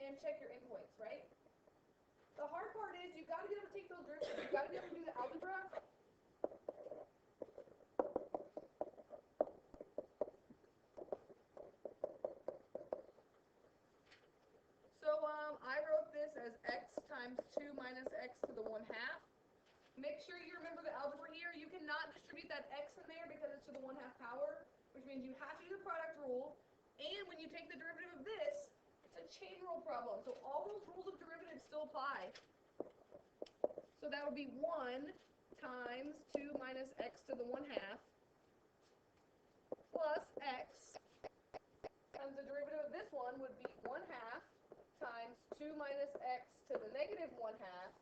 and check your endpoints, right? The hard part is you've got to be able to take those derivatives. You've got to be able to do the algebra. So I wrote this as x times 2 minus x to the 1/2. Make sure you remember the algebra here. You cannot distribute that x in there because it's to the 1/2 power, which means you have to do the product rule. And when you take the derivative of this, it's a chain rule problem. So all those rules of derivatives still apply. So that would be 1 times 2 minus x to the 1/2 plus x times the derivative of this one would be 1/2 times 2 minus x to the negative 1/2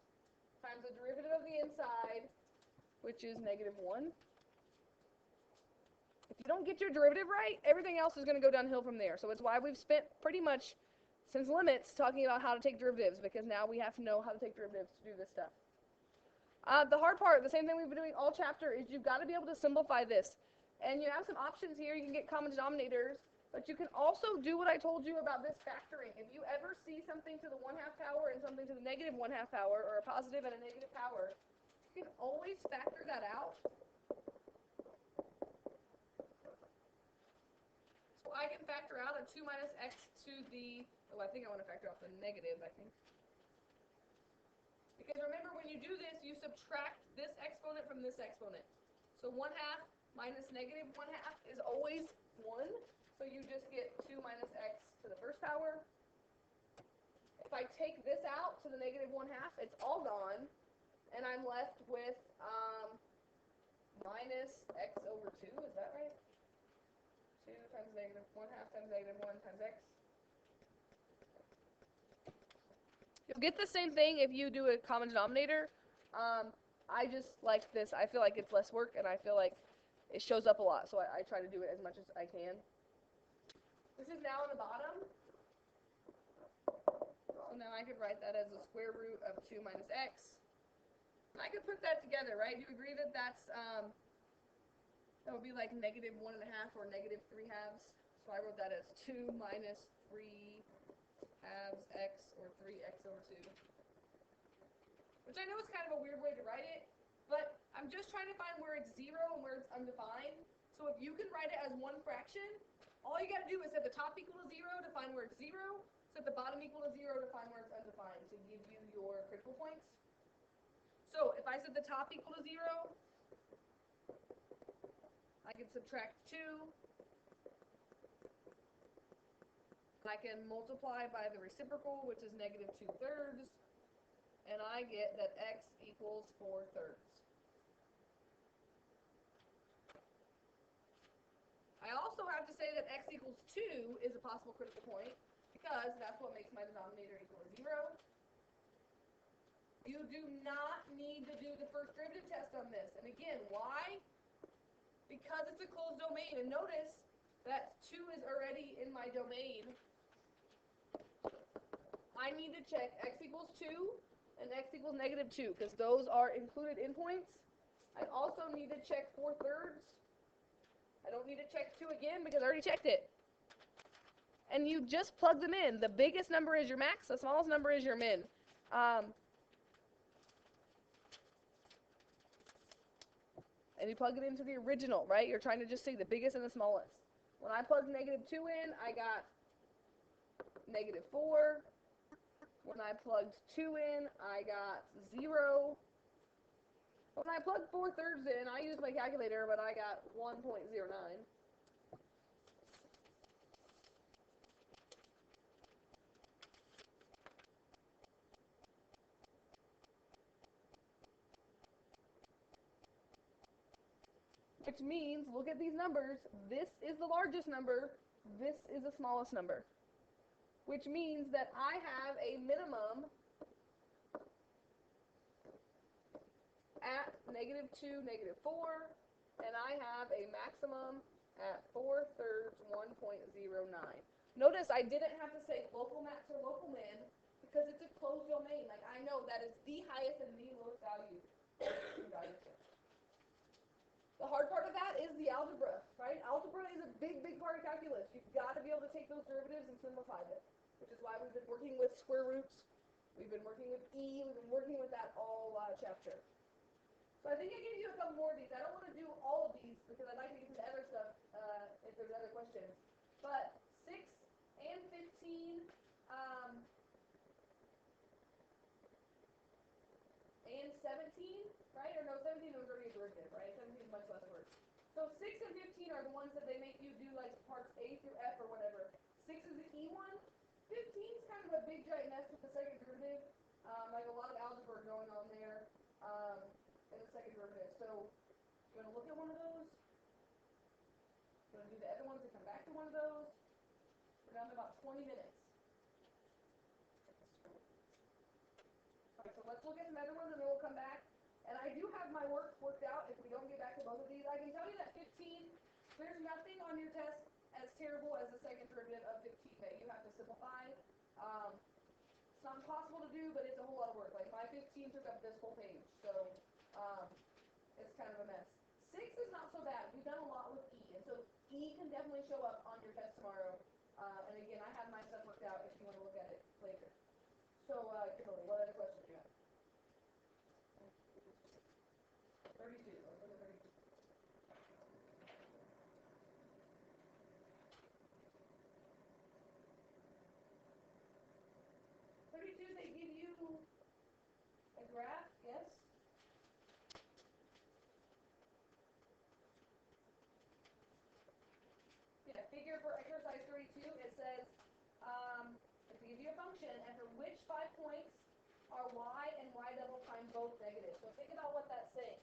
times the derivative of the inside, which is -1. If you don't get your derivative right, everything else is going to go downhill from there. So it's why we've spent pretty much since limits talking about how to take derivatives, because now we have to know how to take derivatives to do this stuff. The hard part, the same thing we've been doing all chapter, is you've got to be able to simplify this. And you have some options here. You can get common denominators, but you can also do what I told you about this factoring. If you ever see something to the 1/2 power and something to the negative 1/2 power, or a positive and a negative power, you can always factor that out. So I can factor out a 2 minus x to the, oh, I think I want to factor out the negative, I think. Because remember, when you do this, you subtract this exponent from this exponent. So 1/2 minus negative 1/2 is always 1. So you just get 2 minus x to the first power. If I take this out to the negative 1/2, it's all gone. And I'm left with minus x over 2. Is that right? 2 times negative 1/2 times negative 1 times x. You'll get the same thing if you do a common denominator. I just like this. I feel like it's less work, and I feel like it shows up a lot, so I try to do it as much as I can. This is now on the bottom. So now I could write that as the square root of 2 minus x. And I could put that together, right? Do you agree that that would be like -1 1/2 or -3 halves? So I wrote that as 2 minus 3 halves x, or 3x over 2. Which I know is kind of a weird way to write it, but I'm just trying to find where it's 0 and where it's undefined. So if you can write it as one fraction, all you got to do is set the top equal to 0 to find where it's 0, set the bottom equal to 0 to find where it's undefined, to give you your critical points. So if I set the top equal to 0, I can subtract 2. I can multiply by the reciprocal, which is -2/3, and I get that x equals 4/3. I also have to say that x equals 2 is a possible critical point, because that's what makes my denominator equal to 0. You do not need to do the first derivative test on this. And again, why? Because it's a closed domain. And notice that 2 is already in my domain. I need to check x equals 2 and x equals -2, because those are included endpoints. I also need to check 4/3. I don't need to check 2 again because I already checked it. And you just plug them in. The biggest number is your max, the smallest number is your min. And you plug it into the original, right? You're trying to just see the biggest and the smallest. When I plugged -2 in, I got -4. When I plugged 2 in, I got 0. When I plugged 4/3 in, I used my calculator, but I got 1.09. Which means, look at these numbers, this is the largest number, this is the smallest number. Which means that I have a minimum at -2, -4, and I have a maximum at 4/3, 1.09. Notice I didn't have to say local max or local min, because it's a closed domain. Like, I know that is the highest and the lowest value. The hard part of that is the algebra, right? Algebra is a big, big part of calculus. You've got to be able to take those derivatives and simplify them. which is why we've been working with square roots. We've been working with E. We've been working with that all chapter. So I think I gave you a couple more of these. I don't want to do all of these because I'd like to get to the other stuff if there's other questions. But 6 and 15 and 17, right? Or no, 17 was already a derivative, right? 17 is much less words. So 6 and 15 are the ones that they make you do like parts A through F or whatever. 6 is the E one. 15 is kind of a big giant mess with the second derivative. Like a lot of algebra going on there in the second derivative. So you want to look at one of those? You want to do the other ones and come back to one of those? We're down to about 20 minutes. Alright, so let's look at some other ones and then we'll come back. And I do have my work worked out if we don't get back to both of these. I can tell you that 15, there's nothing on your test as terrible as the second derivative of 15 that you have to simplify. It's not impossible to do, but it's a whole lot of work. Like my 15 took up this whole page, so it's kind of a mess. 6 is not so bad. We've done a lot with E, and so E can definitely show up on your test tomorrow. And again, I have my stuff worked out if you want to look at it later. So, Kimberly, what other questions do you have? 32. Let's look at 32. 32, they give you a graph, yes? Yeah, figure for exercise 32, it says, if they give you a function, and for which 5 points are y and y double prime both negative. So think about what that's saying.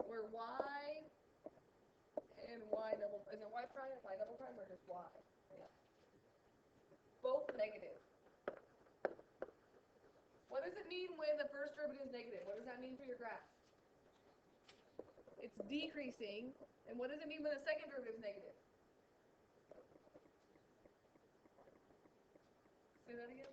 Where y and y double, is it y prime and y double prime, or just y? Yeah. Both negative. What does it mean when the first derivative is negative? What does that mean for your graph? It's decreasing. And what does it mean when the second derivative is negative? Say that again.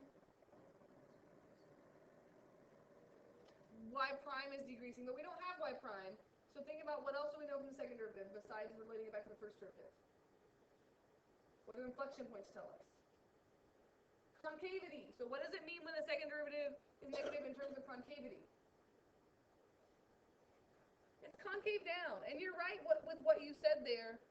Y prime is decreasing, but we don't have y prime. So think about what else do we know from the second derivative besides relating it back to the first derivative? What do inflection points tell us? Concavity. So what does it mean when the second derivative is negative in terms of concavity? It's concave down. And you're right with what you said there,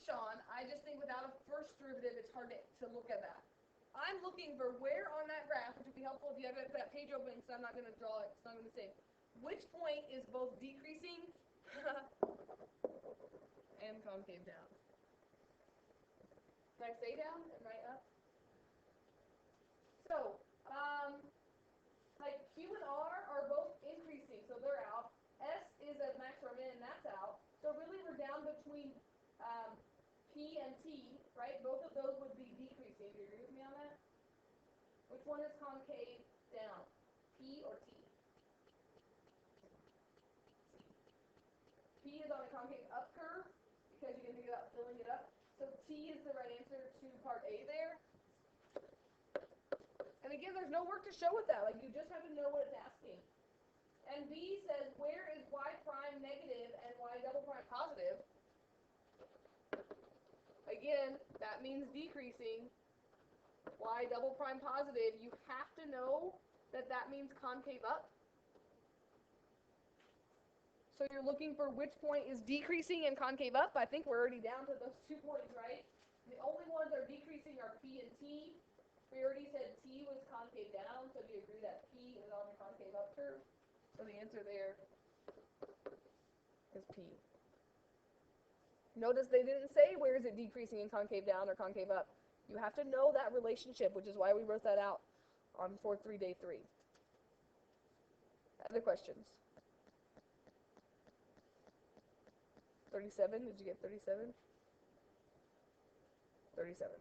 Sean. I just think without a first derivative, it's hard to look at that. I'm looking for where on that graph, which would be helpful if you have that page open, because I'm not going to draw it. It's not going to say which point is both decreasing and concave down. Can I say down and write up? So, like Q and R are both increasing, so they're out. S is at max or min, and that's out. So really we're down between P and T, right? Both of those would be decreasing. Do you agree with me on that? Which one is concave down? P or T? P is on a concave up curve, because you can think about filling it up. So T is the right answer to part A there. And again, there's no work to show with that. Like, you just have to know what it's asking. And B says, where is y prime negative and y double prime positive? Again, that means decreasing. Y double prime positive, you have to know that that means concave up. So you're looking for which point is decreasing and concave up. I think we're already down to those 2 points, right? The only ones that are decreasing are P and T. We already said T was concave down, so do you agree that P is on the concave up curve? So the answer there is P. Notice they didn't say where is it decreasing in concave down or concave up. You have to know that relationship, which is why we wrote that out on 4-3 day 3. Other questions? 37, did you get 37? 37.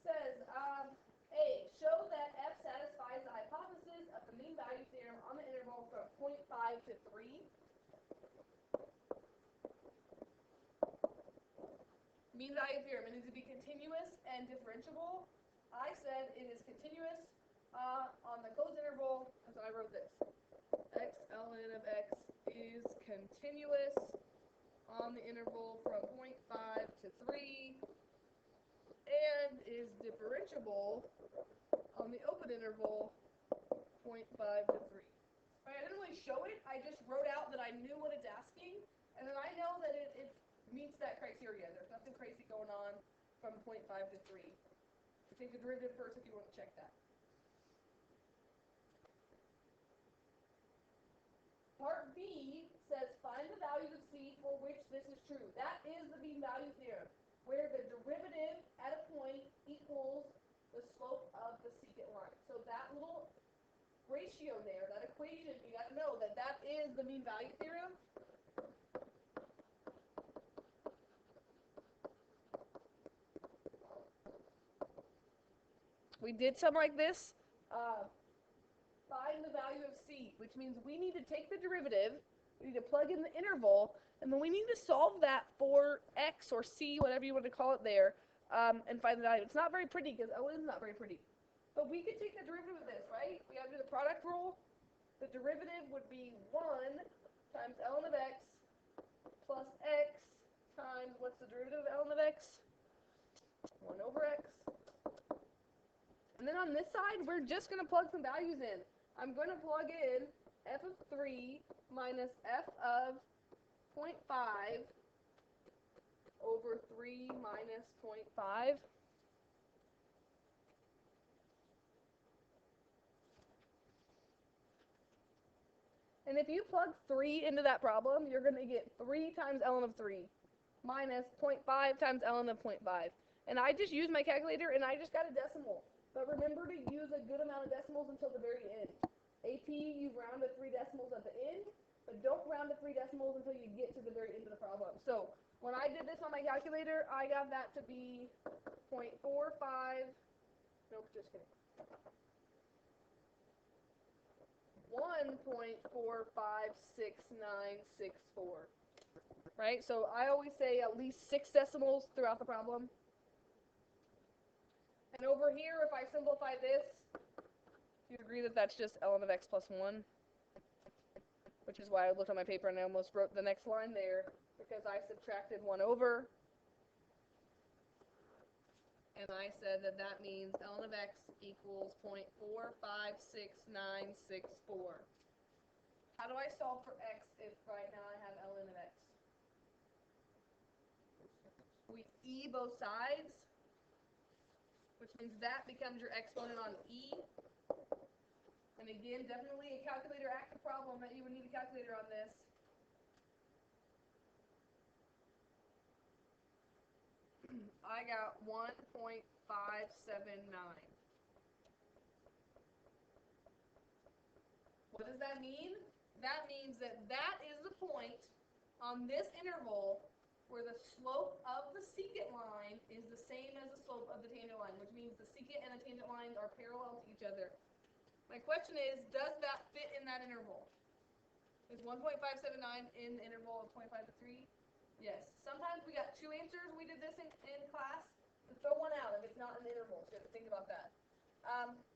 Says, A, show that F satisfies the hypothesis of the mean value theorem on the interval from 0.5 to 3. Mean value theorem, it needs to be continuous and differentiable. I said it is continuous on the closed interval on the interval from 0.5 to 3 and is differentiable on the open interval 0.5 to 3. Right, I didn't really show it, I just wrote out that I knew what it's asking, and then I know that it meets that criteria. There's nothing crazy going on from 0.5 to 3. Take the derivative first if you want to check that. Part B says find the values of C for which this is true. That is the mean value theorem, where the derivative at a point equals the slope of the secant line. So that little ratio there, that equation, you got to know that that is the mean value theorem. We did something like this. Find the value of C, which means we need to take the derivative, we need to plug in the interval, and then we need to solve that for X or C, whatever you want to call it there, and find the value. It's not very pretty because ln is not very pretty. But we could take the derivative of this, right? We got to do the product rule. The derivative would be 1 times ln of X plus X times, what's the derivative of ln of X? 1 over X. And then on this side, we're just going to plug some values in. I'm going to plug in f of 3 minus f of 0.5 over 3 minus 0.5. And if you plug 3 into that problem, you're going to get 3 times ln of 3 minus 0.5 times ln of 0.5. And I just used my calculator, and I just got a decimal. But remember to use a good amount of decimals until the very end. AP, you round to 3 decimals at the end, but don't round to 3 decimals until you get to the very end of the problem. So when I did this on my calculator, I got that to be 0.45, nope, just kidding. 1.456964. Right? So I always say at least 6 decimals throughout the problem. And over here, if I simplify this, do you agree that that's just ln of X plus 1? Which is why I looked on my paper and I almost wrote the next line there, because I subtracted 1 over. And I said that that means ln of X equals 0.456964. How do I solve for X if right now I have ln of X? We E both sides, which means that becomes your exponent on E. And again, definitely a calculator active problem that you would need a calculator on this. I got 1.579. What does that mean? That means that that is the point on this interval where the slope of the secant line is the same as the slope of the tangent line, which means the secant and the tangent lines are parallel to each other. My question is, does that fit in that interval? Is 1.579 in the interval of 0.5 to 3? Yes. Sometimes we got 2 answers. We did this in class. So throw one out if it's not in the interval. So you have to think about that.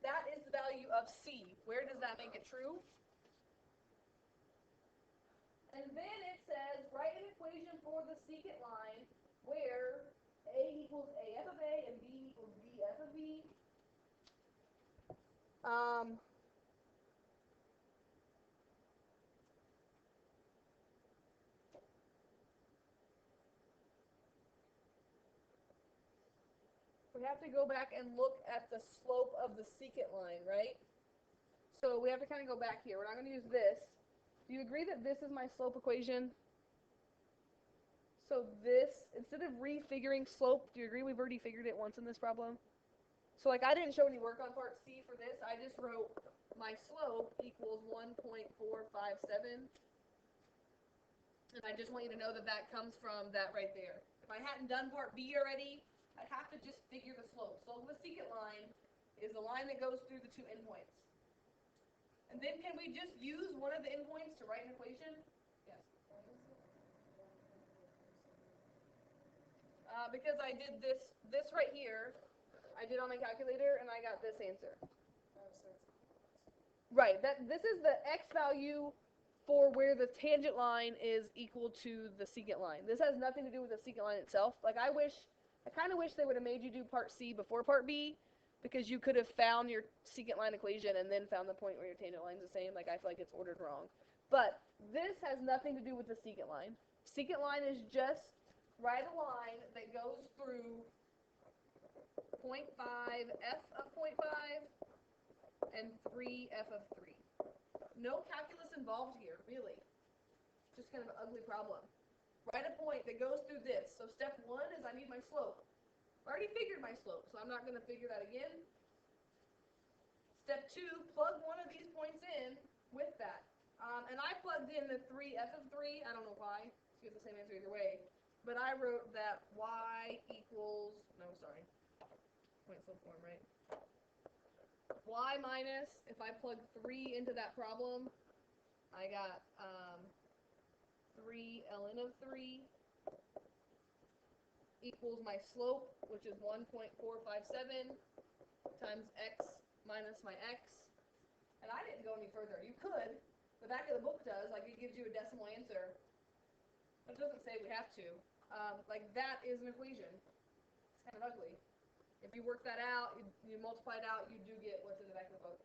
That is the value of C. Where does that make it true? And then it says, write an equation for the secant line where A equals AF of A and B equals BF of B. We have to go back and look at the slope of the secant line, right? So we have to kind of go back here. We're not going to use this. Do you agree that this is my slope equation? So this, instead of refiguring slope, do you agree we've already figured it once in this problem? So like I didn't show any work on part C for this. I just wrote my slope equals 1.457. And I just want you to know that that comes from that right there. If I hadn't done part B already, I'd have to just figure the slope. Slope of the secant line is the line that goes through the 2 endpoints. And then can we just use one of the endpoints to write an equation? Yes. Because I did this right here, I did on my calculator, and I got this answer. Right, this is the X value for where the tangent line is equal to the secant line. This has nothing to do with the secant line itself. Like I kind of wish they would have made you do part C before part B, because you could have found your secant line equation and then found the point where your tangent line is the same. Like I feel like it's ordered wrong. But this has nothing to do with the secant line. Secant line is just write a line that goes through 0.5 f of 0.5 and 3 f of 3. No calculus involved here, really. Just kind of an ugly problem. Write a point that goes through this. So step 1 is I need my slope. I already figured my slope, so I'm not going to figure that again. Step 2, plug one of these points in with that. And I plugged in the 3 f of 3. I don't know why. You get the same answer either way. But I wrote that y equals, no, sorry. Point slope form, right? Y minus, if I plug 3 into that problem, I got 3 ln of 3 equals my slope, which is 1.457 times x minus my x. And I didn't go any further. You could. The back of the book does. Like, it gives you a decimal answer. But it doesn't say we have to. Like, that is an equation. It's kind of ugly. If you work that out, you multiply it out, you do get what's in the back of the book.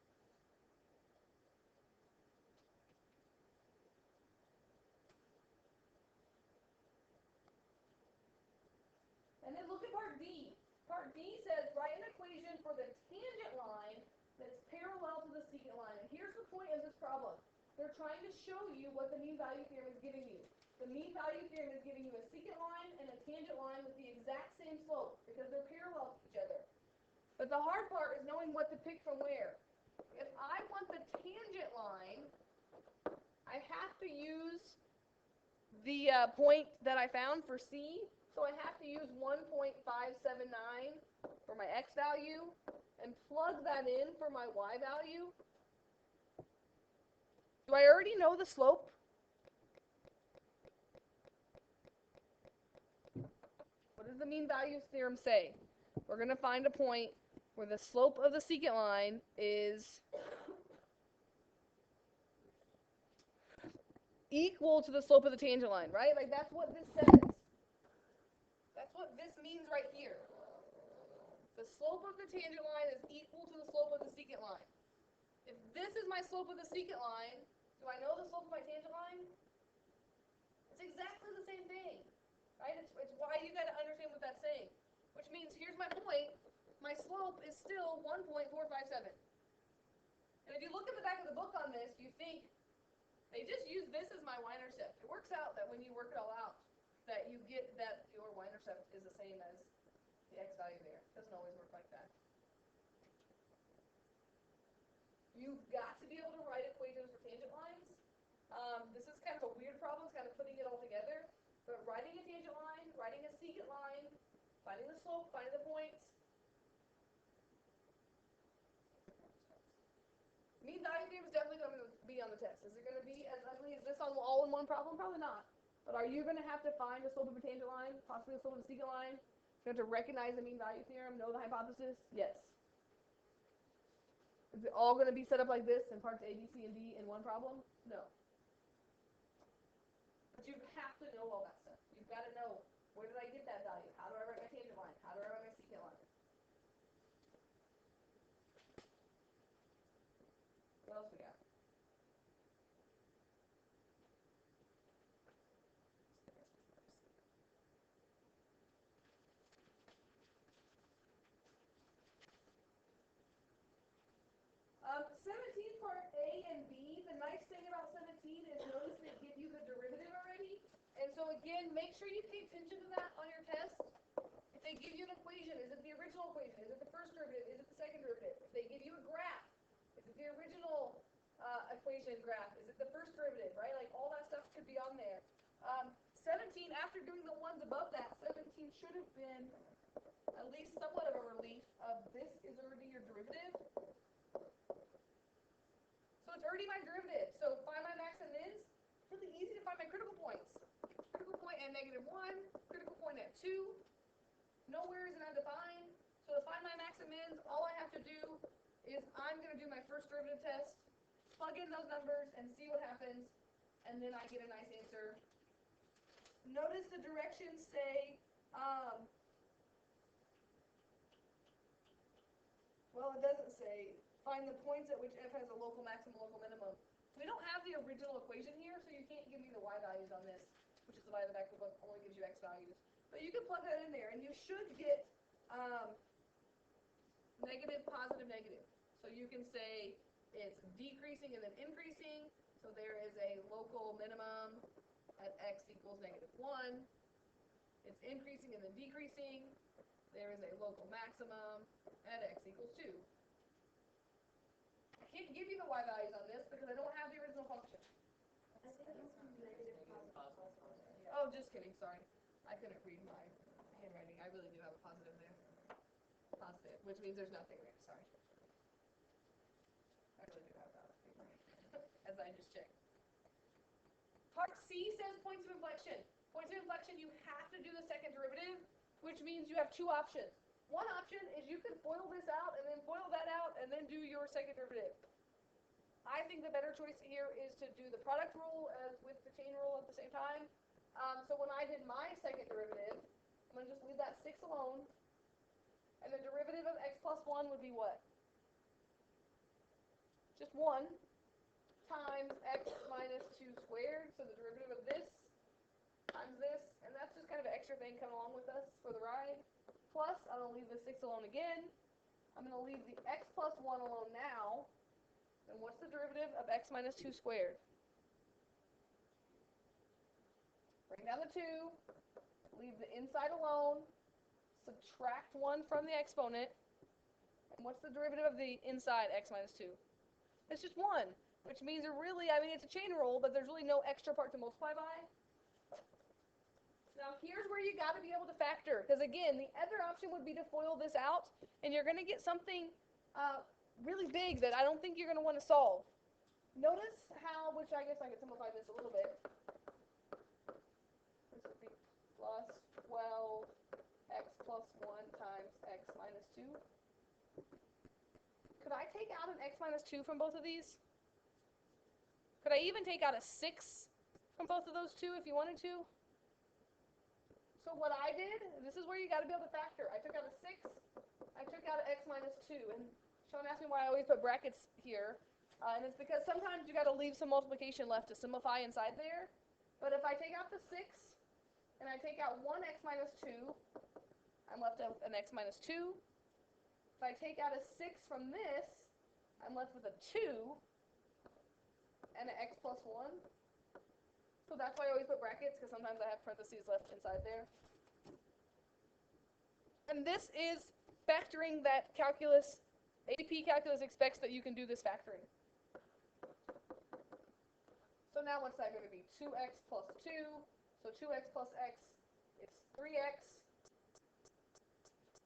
And then look at part D. Part D says write an equation for the tangent line that's parallel to the secant line. And here's the point of this problem. They're trying to show you what the mean value theorem is giving you. The mean value theorem is giving you a secant line and a tangent line with the exact same slope because they're parallel to each other. But the hard part is knowing what to pick from where. If I want the tangent line, I have to use the point that I found for C. So I have to use 1.579 for my x value and plug that in for my y value. Do I already know the slope? What does the mean value theorem say? We're going to find a point where the slope of the secant line is equal to the slope of the tangent line, right? Like, that's what this says. That's what this means right here. The slope of the tangent line is equal to the slope of the secant line. If this is my slope of the secant line, do I know the slope of my tangent line? It's exactly the same thing, right? It's why you got to understand what that's saying. Which means, here's my point. My slope is still 1.457. And if you look at the back of the book on this, you think they just use this as my y-intercept. It works out that when you work it all out, that you get that your y-intercept is the same as the x value there. It doesn't always work like that. You've got to be able to write equations for tangent lines. This is kind of a weird problem. It's kind of putting it all together. But writing a tangent line, writing a secant line, finding the slope, finding the points. Mean value theorem is definitely going to be on the test. Is it going to be as ugly as this on all in one problem? Probably not. But are you going to have to find the slope of a tangent line, possibly the slope of a secant line? You have to recognize the mean value theorem, know the hypothesis? Yes. Is it all going to be set up like this in parts A, B, C, and D in one problem? No. But you have to know all that stuff. You've got to know, where did I get that value? How do I write my tangent line? How do I write my secant line? What else we got? Um, 17 part A and B, the nice thing about 17 is notice they give you the derivative already. And so again, make sure you pay attention to that on your test. If they give you an equation, is it the original equation? Is it the first derivative? Is it the second derivative? If they give you a graph, is it the original equation graph? Is it the first derivative, right? Like, all that stuff should be on there. 17, after doing the ones above that, 17 should have been at least somewhat of a relief of this is already your derivative. So it's already my derivative. So find my max and mins. It's really easy to find my critical points. Critical point at -1, critical point at 2. Nowhere is it undefined. So to find my max and mins, all I have to do is I'm going to do my first derivative test, plug in those numbers, and see what happens. and then I get a nice answer. Notice the directions say, well, it doesn't say, find the points at which f has a local maximum, local minimum. We don't have the original equation here, so you can't give me the y values on this, which is the y in the back of the book only gives you x values. But you can plug that in there, and you should get negative, positive, negative. So you can say it's decreasing and then increasing. So there is a local minimum at x equals -1. It's increasing and then decreasing. There is a local maximum at x equals 2. I can't give you the y values on this because I don't have the original function. I think it's negative, positive. Oh, just kidding, sorry. I couldn't read my handwriting. I really do have a positive there. Positive, which means there's nothing there, sorry. I really do have that paper, as I just checked. Part C says points of inflection. Points of inflection, you have to do the second derivative, which means you have two options. One option is you can FOIL this out and then FOIL that out and then do your second derivative. I think the better choice here is to do the product rule as with the chain rule at the same time. So when I did my second derivative, I'm going to just leave that 6 alone. And the derivative of x plus 1 would be what? Just 1 times x minus 2 squared. So the derivative of this times this. And that's just kind of an extra thing coming along with us for the ride. Plus, I'm going to leave the 6 alone again. I'm going to leave the x plus 1 alone now. And what's the derivative of x minus 2 squared? Bring down the 2. Leave the inside alone. Subtract 1 from the exponent. And what's the derivative of the inside x minus 2? It's just 1. Which means it's a chain rule, but there's really no extra part to multiply by. Now here's where you got to be able to factor, because again, the other option would be to FOIL this out, and you're going to get something really big that I don't think you're going to want to solve. Notice how, which I guess I could simplify this a little bit. This would be plus 12 x plus 1 times x minus 2. Could I take out an x minus 2 from both of these? Could I even take out a 6 from both of those two if you wanted to? So what I did, this is where you got to be able to factor. I took out a 6, I took out an x minus 2, and Sean asked me why I always put brackets here, and it's because sometimes you got to leave some multiplication left to simplify inside there. But if I take out the 6, and I take out 1 x minus 2, I'm left with an x minus 2. If I take out a 6 from this, I'm left with a 2, and an x plus 1. So that's why I always put brackets, because sometimes I have parentheses left inside there. And this is factoring that calculus, AP Calculus expects that you can do this factoring. So now what's that going to be? 2x plus 2. So 2x plus x is 3x.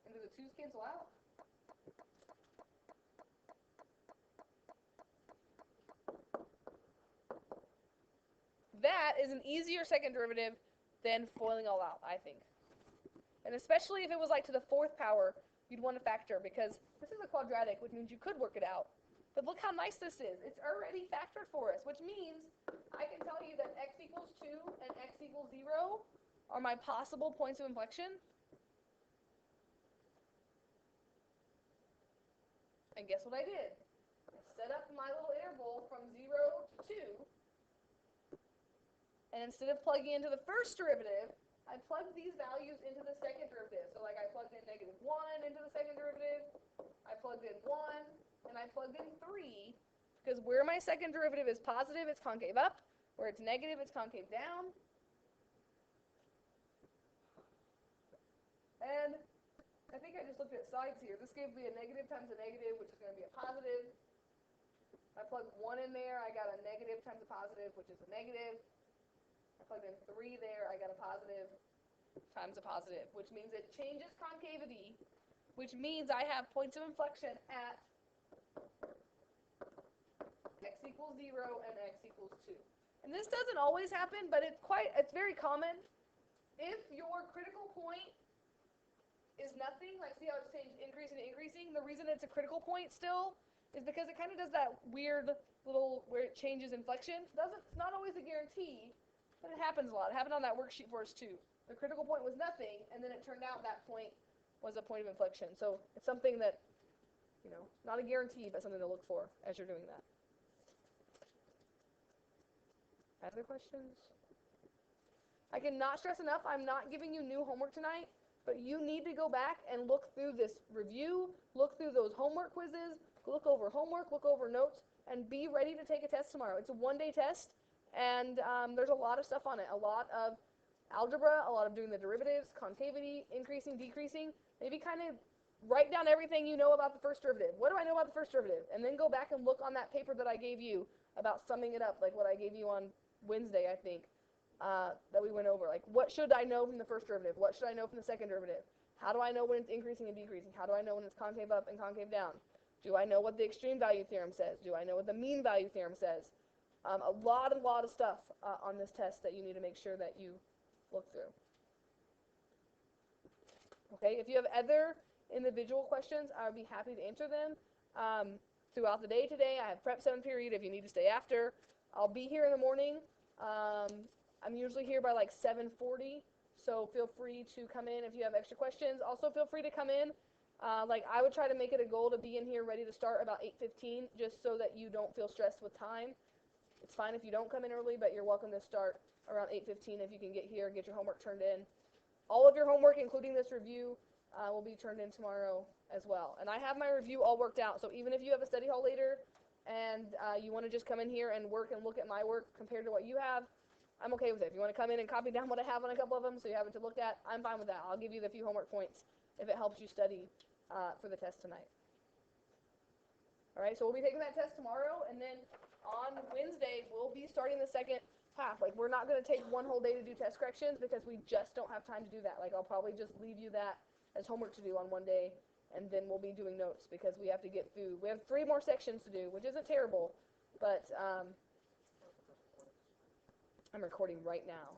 And do the 2's cancel out? That is an easier second derivative than FOILing all out, I think. And especially if it was like to the 4th power, you'd want to factor, because this is a quadratic, which means you could work it out. But look how nice this is. It's already factored for us, which means I can tell you that x equals 2 and x equals 0 are my possible points of inflection. And guess what I did? I set up my little interval from 0 to 2. And instead of plugging into the first derivative, I plugged these values into the second derivative. So like I plugged in -1 into the second derivative, I plugged in 1, and I plugged in 3, because where my second derivative is positive, it's concave up. Where it's negative, it's concave down. And I think I just looked at sides here. This gave me a negative times a negative, which is going to be a positive. I plugged 1 in there, I got a negative times a positive, which is a negative. I plugged in 3 there, I got a positive times a positive, which means it changes concavity, which means I have points of inflection at x equals 0 and x equals 2. And this doesn't always happen, but it's very common. If your critical point is nothing, like see how it's changed increasing to increasing, the reason it's a critical point still is because it kind of does that weird little where it changes inflection. It's not always a guarantee, but it happens a lot. It happened on that worksheet for us too. The critical point was nothing, and then it turned out that point was a point of inflection. So it's something that, not a guarantee, but something to look for as you're doing that. Other questions? I cannot stress enough, I'm not giving you new homework tonight, but you need to go back and look through this review, look through those homework quizzes, look over homework, look over notes, and be ready to take a test tomorrow. It's a one-day test, and there's a lot of stuff on it. A lot of algebra, a lot of doing the derivatives, concavity, increasing, decreasing. Maybe kind of write down everything you know about the first derivative. What do I know about the first derivative? And then go back and look on that paper that I gave you about summing it up, like what I gave you on Wednesday, I think. That we went over. Like, what should I know from the first derivative? What should I know from the second derivative? How do I know when it's increasing and decreasing? How do I know when it's concave up and concave down? Do I know what the extreme value theorem says? Do I know what the mean value theorem says? A lot of stuff on this test that you need to make sure that you look through. Okay, if you have other individual questions, I would be happy to answer them throughout the day today. I have prep 7 period if you need to stay after. I'll be here in the morning. I'm usually here by like 7:40, so feel free to come in if you have extra questions. Also, feel free to come in. Like, I would try to make it a goal to be in here ready to start about 8:15, just so that you don't feel stressed with time. It's fine if you don't come in early, but you're welcome to start around 8:15 if you can get here and get your homework turned in. All of your homework, including this review, will be turned in tomorrow as well. And I have my review all worked out, so even if you have a study hall later and you want to just come in here and work and look at my work compared to what you have, I'm okay with it. If you want to come in and copy down what I have on a couple of them so you have it to look at, I'm fine with that. I'll give you the few homework points if it helps you study for the test tonight. All right, so we'll be taking that test tomorrow, and then on Wednesday, we'll be starting the second half. Like, we're not going to take one whole day to do test corrections because we just don't have time to do that. Like, I'll probably just leave you that as homework to do on one day, and then we'll be doing notes because we have to get through. We have 3 more sections to do, which isn't terrible, but I'm recording right now.